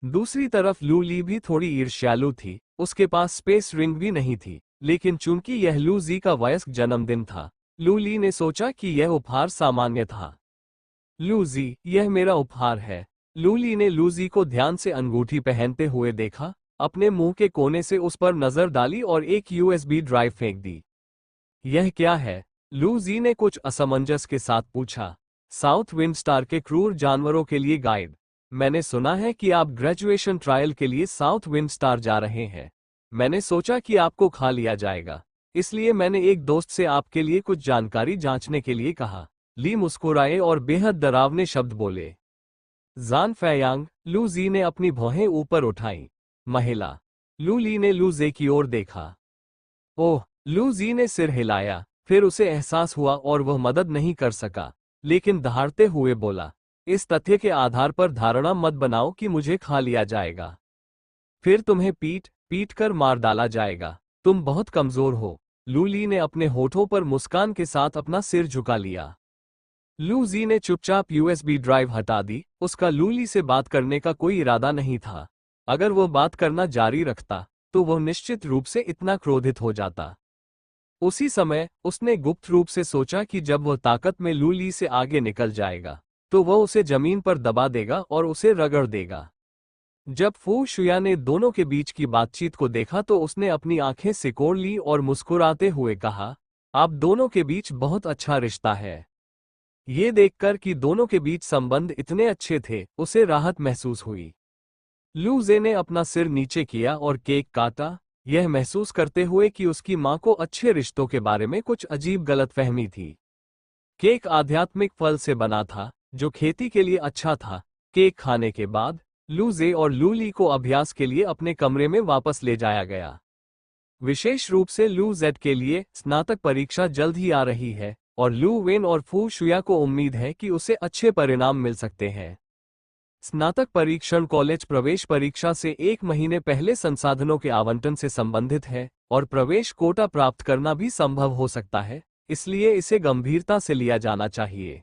दूसरी तरफ लू ली भी थोड़ी ईर्ष्यालु थी। उसके पास स्पेस रिंग भी नहीं थी, लेकिन चूंकि यह लू जी का वयस्क जन्मदिन था, लू ली ने सोचा कि यह उपहार सामान्य था। लू जी, यह मेरा उपहार है। लू ली ने लू जी को ध्यान से अंगूठी पहनते हुए देखा, अपने मुंह के कोने से उस पर नजर डाली और एक यूएसबी ड्राइव फेंक दी। यह क्या है? लू जी ने कुछ असमंजस के साथ पूछा। साउथ विंड स्टार के क्रूर जानवरों के लिए गाइड। मैंने सुना है कि आप ग्रेजुएशन ट्रायल के लिए साउथ विंड स्टार जा रहे हैं। मैंने सोचा कि आपको खा लिया जाएगा, इसलिए मैंने एक दोस्त से आपके लिए कुछ जानकारी जांचने के लिए कहा। ली मुस्कुराए और बेहद डरावने शब्द बोले। जान फैयांग, लू जी ने अपनी भौहें ऊपर उठाई। महिला। लू ली ने लू जे की ओर देखा। ओह, लू जी ने सिर हिलाया, फिर उसे एहसास हुआ और वह मदद नहीं कर सका, लेकिन दहाड़ते हुए बोला, इस तथ्य के आधार पर धारणा मत बनाओ कि मुझे खा लिया जाएगा। फिर तुम्हें पीट पीट कर मार डाला जाएगा। तुम बहुत कमजोर हो। लू ली ने अपने होठों पर मुस्कान के साथ अपना सिर झुका लिया। लू जी ने चुपचाप यूएसबी ड्राइव हटा दी। उसका लू ली से बात करने का कोई इरादा नहीं था। अगर वह बात करना जारी रखता तो वह निश्चित रूप से इतना क्रोधित हो जाता। उसी समय उसने गुप्त रूप से सोचा कि जब वह ताकत में लू ली से आगे निकल जाएगा तो वह उसे जमीन पर दबा देगा और उसे रगड़ देगा। जब फू शुया ने दोनों के बीच की बातचीत को देखा तो उसने अपनी आंखें सिकोड़ ली और मुस्कुराते हुए कहा, आप दोनों के बीच बहुत अच्छा रिश्ता है। ये देखकर कि दोनों के बीच संबंध इतने अच्छे थे, उसे राहत महसूस हुई। लू जे ने अपना सिर नीचे किया और केक काटा, यह महसूस करते हुए कि उसकी मां को अच्छे रिश्तों के बारे में कुछ अजीब गलतफहमी थी। केक आध्यात्मिक फल से बना था, जो खेती के लिए अच्छा था। केक खाने के बाद लू जे और लू ली को अभ्यास के लिए अपने कमरे में वापस ले जाया गया। विशेष रूप से लू जेड के लिए स्नातक परीक्षा जल्द ही आ रही है और लू वेन और फू शुया को उम्मीद है कि उसे अच्छे परिणाम मिल सकते हैं। स्नातक परीक्षण कॉलेज प्रवेश परीक्षा से 1 महीने पहले संसाधनों के आवंटन से संबंधित है और प्रवेश कोटा प्राप्त करना भी संभव हो सकता है, इसलिए इसे गंभीरता से लिया जाना चाहिए।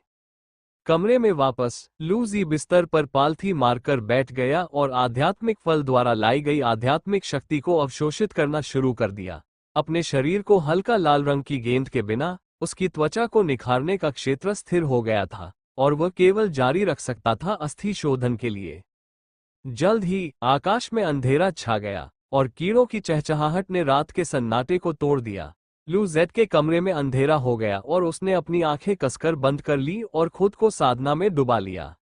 कमरे में वापस लू जी बिस्तर पर पालथी मारकर बैठ गया और आध्यात्मिक फल द्वारा लाई गई आध्यात्मिक शक्ति को अवशोषित करना शुरू कर दिया। अपने शरीर को हल्का लाल रंग की गेंद के बिना उसकी त्वचा को निखारने का क्षेत्र स्थिर हो गया था और वह केवल जारी रख सकता था अस्थि शोधन के लिए। जल्द ही आकाश में अंधेरा छा गया और कीड़ों की चहचहाहट ने रात के सन्नाटे को तोड़ दिया। लू जेड के कमरे में अंधेरा हो गया और उसने अपनी आंखें कसकर बंद कर ली और खुद को साधना में डुबा लिया।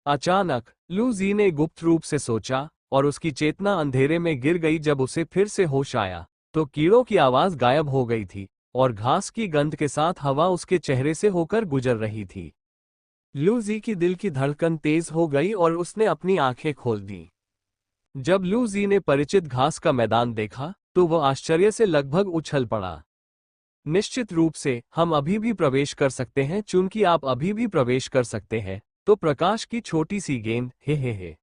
अचानक लू जी ने गुप्त रूप से सोचा और उसकी चेतना अंधेरे में गिर गई। जब उसे फिर से होश आया तो कीड़ों की आवाज गायब हो गई थी और घास की गंध के साथ हवा उसके चेहरे से होकर गुजर रही थी। लू जी की दिल की धड़कन तेज हो गई और उसने अपनी आंखें खोल दी। जब लू जी ने परिचित घास का मैदान देखा तो वह आश्चर्य से लगभग उछल पड़ा। निश्चित रूप से हम अभी भी प्रवेश कर सकते हैं। चूंकि आप अभी भी प्रवेश कर सकते हैं तो प्रकाश की छोटी सी गेंद, हे।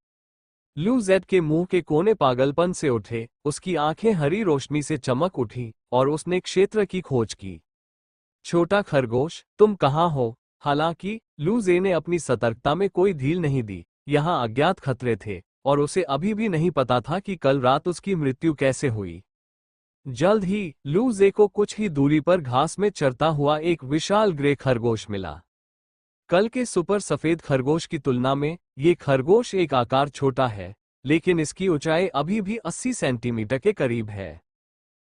लू जेड के मुंह के कोने पागलपन से उठे, उसकी आंखें हरी रोशनी से चमक उठी और उसने क्षेत्र की खोज की। छोटा खरगोश, तुम कहाँ हो? हालांकि लू जे ने अपनी सतर्कता में कोई ढील नहीं दी। यहाँ अज्ञात खतरे थे और उसे अभी भी नहीं पता था कि कल रात उसकी मृत्यु कैसे हुई। जल्द ही लू जे को कुछ ही दूरी पर घास में चरता हुआ एक विशाल ग्रे खरगोश मिला। कल के सुपर सफेद खरगोश की तुलना में ये खरगोश एक आकार छोटा है, लेकिन इसकी ऊंचाई अभी भी 80 सेंटीमीटर के करीब है।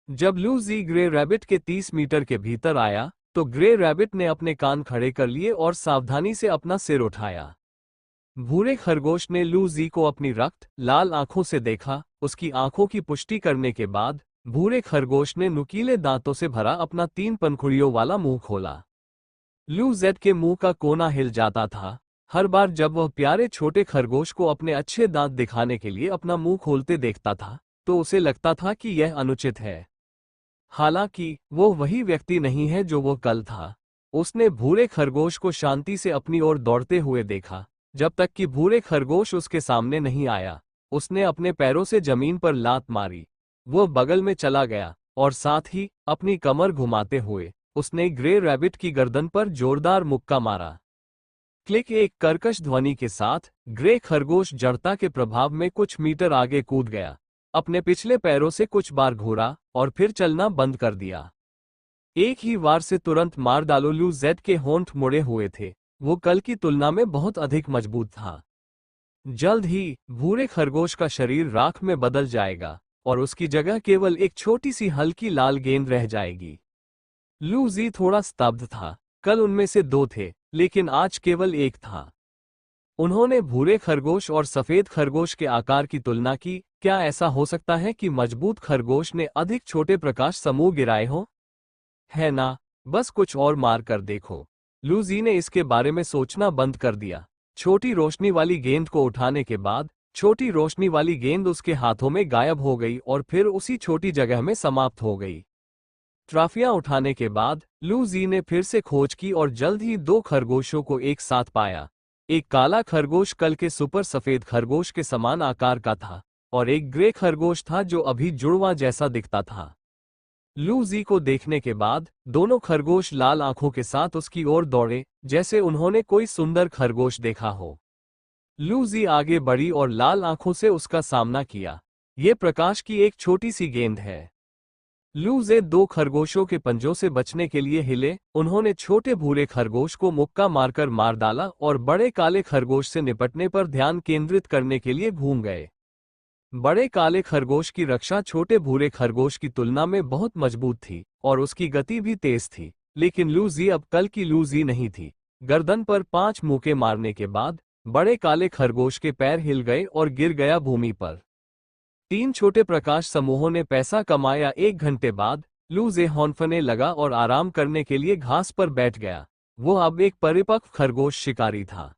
जब लू जी ग्रे रैबिट के 30 मीटर के भीतर आया तो ग्रे रैबिट ने अपने कान खड़े कर लिए और सावधानी से अपना सिर उठाया। भूरे खरगोश ने लू जी को अपनी रक्त लाल आंखों से देखा। उसकी आंखों की पुष्टि करने के बाद भूरे खरगोश ने नुकीले दांतों से भरा अपना 3 पंखुड़ियों वाला मुंह खोला। लू जेड के मुंह का कोना हिल जाता था हर बार जब वह प्यारे छोटे खरगोश को अपने अच्छे दांत दिखाने के लिए अपना मुंह खोलते देखता था तो उसे लगता था कि यह अनुचित है। हालांकि वो वही व्यक्ति नहीं है जो वो कल था। उसने भूरे खरगोश को शांति से अपनी ओर दौड़ते हुए देखा जब तक कि भूरे खरगोश उसके सामने नहीं आया। उसने अपने पैरों से जमीन पर लात मारी। वह बगल में चला गया और साथ ही अपनी कमर घुमाते हुए उसने ग्रे रैबिट की गर्दन पर जोरदार मुक्का मारा। क्लिक। एक कर्कश ध्वनि के साथ ग्रे खरगोश जड़ता के प्रभाव में कुछ मीटर आगे कूद गया, अपने पिछले पैरों से कुछ बार घूरा और फिर चलना बंद कर दिया। एक ही वार से तुरंत मार डालो। लू जेड के होंठ मुड़े हुए थे। वो कल की तुलना में बहुत अधिक मजबूत था। जल्द ही भूरे खरगोश का शरीर राख में बदल जाएगा और उसकी जगह केवल एक छोटी सी हल्की लाल गेंद रह जाएगी। लू जी थोड़ा स्तब्ध था। कल उनमें से 2 थे, लेकिन आज केवल एक था। उन्होंने भूरे खरगोश और सफेद खरगोश के आकार की तुलना की क्या ऐसा हो सकता है कि मजबूत खरगोश ने अधिक छोटे प्रकाश समूह गिराए हों? है ना, बस कुछ और मार कर देखो। लूजी ने इसके बारे में सोचना बंद कर दिया। छोटी रोशनी वाली गेंद को उठाने के बाद छोटी रोशनी वाली गेंद उसके हाथों में गायब हो गई और फिर उसी छोटी जगह में समाप्त हो गई। ट्रॉफियां उठाने के बाद लूजी ने फिर से खोज की और जल्द ही दो खरगोशों को एक साथ पाया। एक काला खरगोश कल के सुपर सफेद खरगोश के समान आकार का था और एक ग्रे खरगोश था जो अभी जुड़वा जैसा दिखता था। लूजी को देखने के बाद दोनों खरगोश लाल आंखों के साथ उसकी ओर दौड़े, जैसे उन्होंने कोई सुंदर खरगोश देखा हो। लूजी आगे बढ़ी और लाल आंखों से उसका सामना किया। ये प्रकाश की एक छोटी सी गेंद है। लूजे दो खरगोशों के पंजों से बचने के लिए हिले। उन्होंने छोटे भूरे खरगोश को मुक्का मारकर मार डाला और बड़े काले खरगोश से निपटने पर ध्यान केंद्रित करने के लिए घूम गए। बड़े काले खरगोश की रक्षा छोटे भूरे खरगोश की तुलना में बहुत मजबूत थी और उसकी गति भी तेज थी, लेकिन लूजी अब कल की लूजी नहीं थी। गर्दन पर 5 मुक्के मारने के बाद बड़े काले खरगोश के पैर हिल गए और गिर गया भूमि पर। 3 छोटे प्रकाश समूहों ने पैसा कमाया। 1 घंटे बाद लूजे हौंफने लगा और आराम करने के लिए घास पर बैठ गया। वो अब एक परिपक्व खरगोश शिकारी था।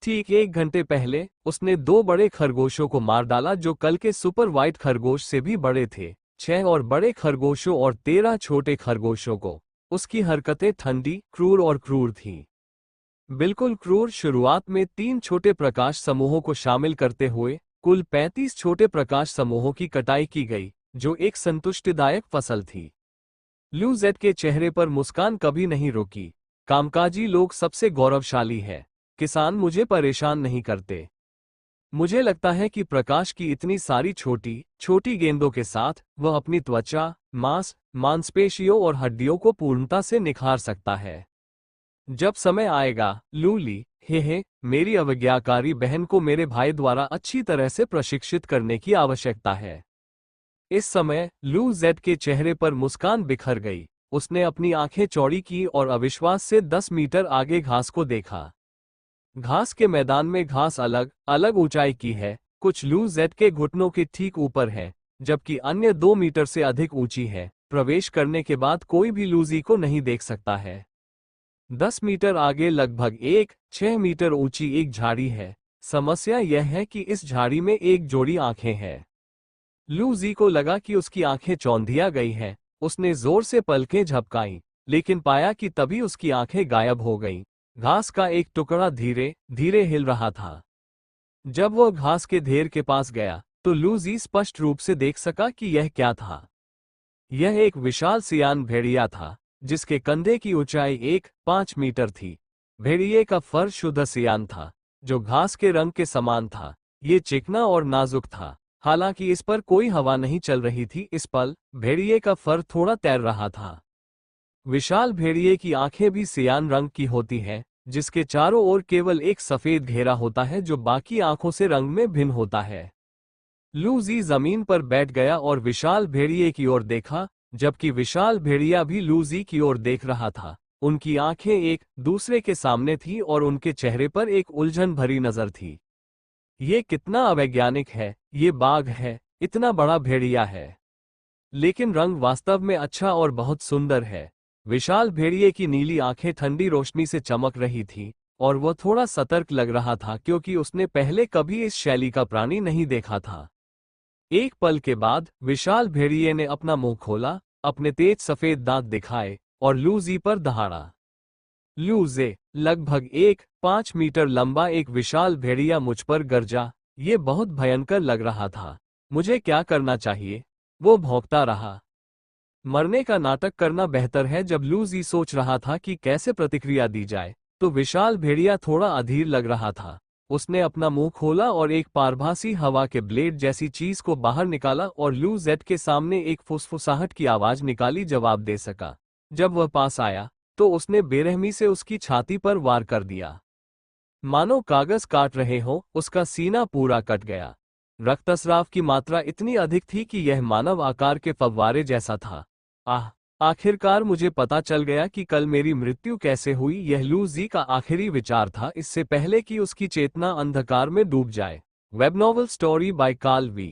ठीक 1 घंटे पहले उसने 2 बड़े खरगोशों को मार डाला जो कल के सुपर व्हाइट खरगोश से भी बड़े थे। 6 और बड़े खरगोशों और 13 छोटे खरगोशों को। उसकी हरकतें ठंडी, क्रूर और क्रूर थीं। बिल्कुल क्रूर। शुरुआत में 3 छोटे प्रकाश समूहों को शामिल करते हुए कुल 35 छोटे प्रकाश समूहों की कटाई की गई, जो एक संतुष्टिदायक फसल थी। लूजेट के चेहरे पर मुस्कान कभी नहीं रुकी। कामकाजी लोग सबसे गौरवशाली है। किसान मुझे परेशान नहीं करते। मुझे लगता है कि प्रकाश की इतनी सारी छोटी छोटी गेंदों के साथ वह अपनी त्वचा, मांस, मांसपेशियों और हड्डियों को पूर्णता से निखार सकता है। जब समय आएगा, लूली, हे, मेरी अवज्ञाकारी बहन को मेरे भाई द्वारा अच्छी तरह से प्रशिक्षित करने की आवश्यकता है। इस समय लू जेड के चेहरे पर मुस्कान बिखर गई। उसने अपनी आंखें चौड़ी की और अविश्वास से 10 मीटर आगे घास को देखा। घास के मैदान में घास अलग अलग ऊंचाई की है। कुछ लू जेड के घुटनों के ठीक ऊपर है, जबकि अन्य 2 मीटर से अधिक ऊंची है। प्रवेश करने के बाद कोई भी लूजी को नहीं देख सकता है। 10 मीटर आगे लगभग 6 मीटर ऊंची एक झाड़ी है। समस्या यह है कि इस झाड़ी में एक जोड़ी आंखें हैं। लूजी को लगा कि उसकी आंखें चौंधिया गई हैं। उसने जोर से पलकें झपकाईं, लेकिन पाया कि तभी उसकी आंखें गायब हो गईं। घास का एक टुकड़ा धीरे धीरे हिल रहा था। जब वह घास के ढेर के पास गया तो लूजी स्पष्ट रूप से देख सका कि यह क्या था। यह एक विशाल सियान भेड़िया था, जिसके कंधे की ऊंचाई 5 मीटर थी। भेड़िए का फर शुद्ध सियान था, जो घास के रंग के समान था। ये चिकना और नाजुक था, हालांकि इस पर कोई हवा नहीं चल रही थी। इस पल भेड़िए का फर थोड़ा तैर रहा था। विशाल भेड़िए की आंखें भी सियान रंग की होती हैं, जिसके चारों ओर केवल एक सफेद घेरा होता है जो बाकी आंखों से रंग में भिन्न होता है। लूजी जमीन पर बैठ गया और विशाल भेड़िए की ओर देखा, जबकि विशाल भेड़िया भी लूजी की ओर देख रहा था। उनकी आंखें एक दूसरे के सामने थीं और उनके चेहरे पर एक उलझन भरी नजर थी। ये कितना अवैज्ञानिक है। ये बाघ है, इतना बड़ा भेड़िया है, लेकिन रंग वास्तव में अच्छा और बहुत सुंदर है। विशाल भेड़िए की नीली आंखें ठंडी रोशनी से चमक रही थीं और वह थोड़ा सतर्क लग रहा था, क्योंकि उसने पहले कभी इस शैली का प्राणी नहीं देखा था। एक पल के बाद विशाल भेड़िए ने अपना मुंह खोला, अपने तेज सफेद दांत दिखाए और लूजी पर दहाड़ा। लूजे, लगभग 5 मीटर लंबा एक विशाल भेड़िया मुझ पर गरजा। ये बहुत भयंकर लग रहा था। मुझे क्या करना चाहिए? वो भौंकता रहा। मरने का नाटक करना बेहतर है। जब लूजी सोच रहा था कि कैसे प्रतिक्रिया दी जाए, तो विशाल भेड़िया थोड़ा अधीर लग रहा था। उसने अपना मुंह खोला और एक पारभासी हवा के ब्लेड जैसी चीज को बाहर निकाला और लू जेड के सामने एक फुसफुसाहट की आवाज निकाली। जवाब दे सका। जब वह पास आया तो उसने बेरहमी से उसकी छाती पर वार कर दिया। मानो कागज काट रहे हो, उसका सीना पूरा कट गया। रक्तस्राव की मात्रा इतनी अधिक थी कि यह मानव आकार के फव्वारे जैसा था। आखिरकार मुझे पता चल गया कि कल मेरी मृत्यु कैसे हुई। यह लूजी का आखिरी विचार था, इससे पहले कि उसकी चेतना अंधकार में डूब जाए। Web novel story by Carl we.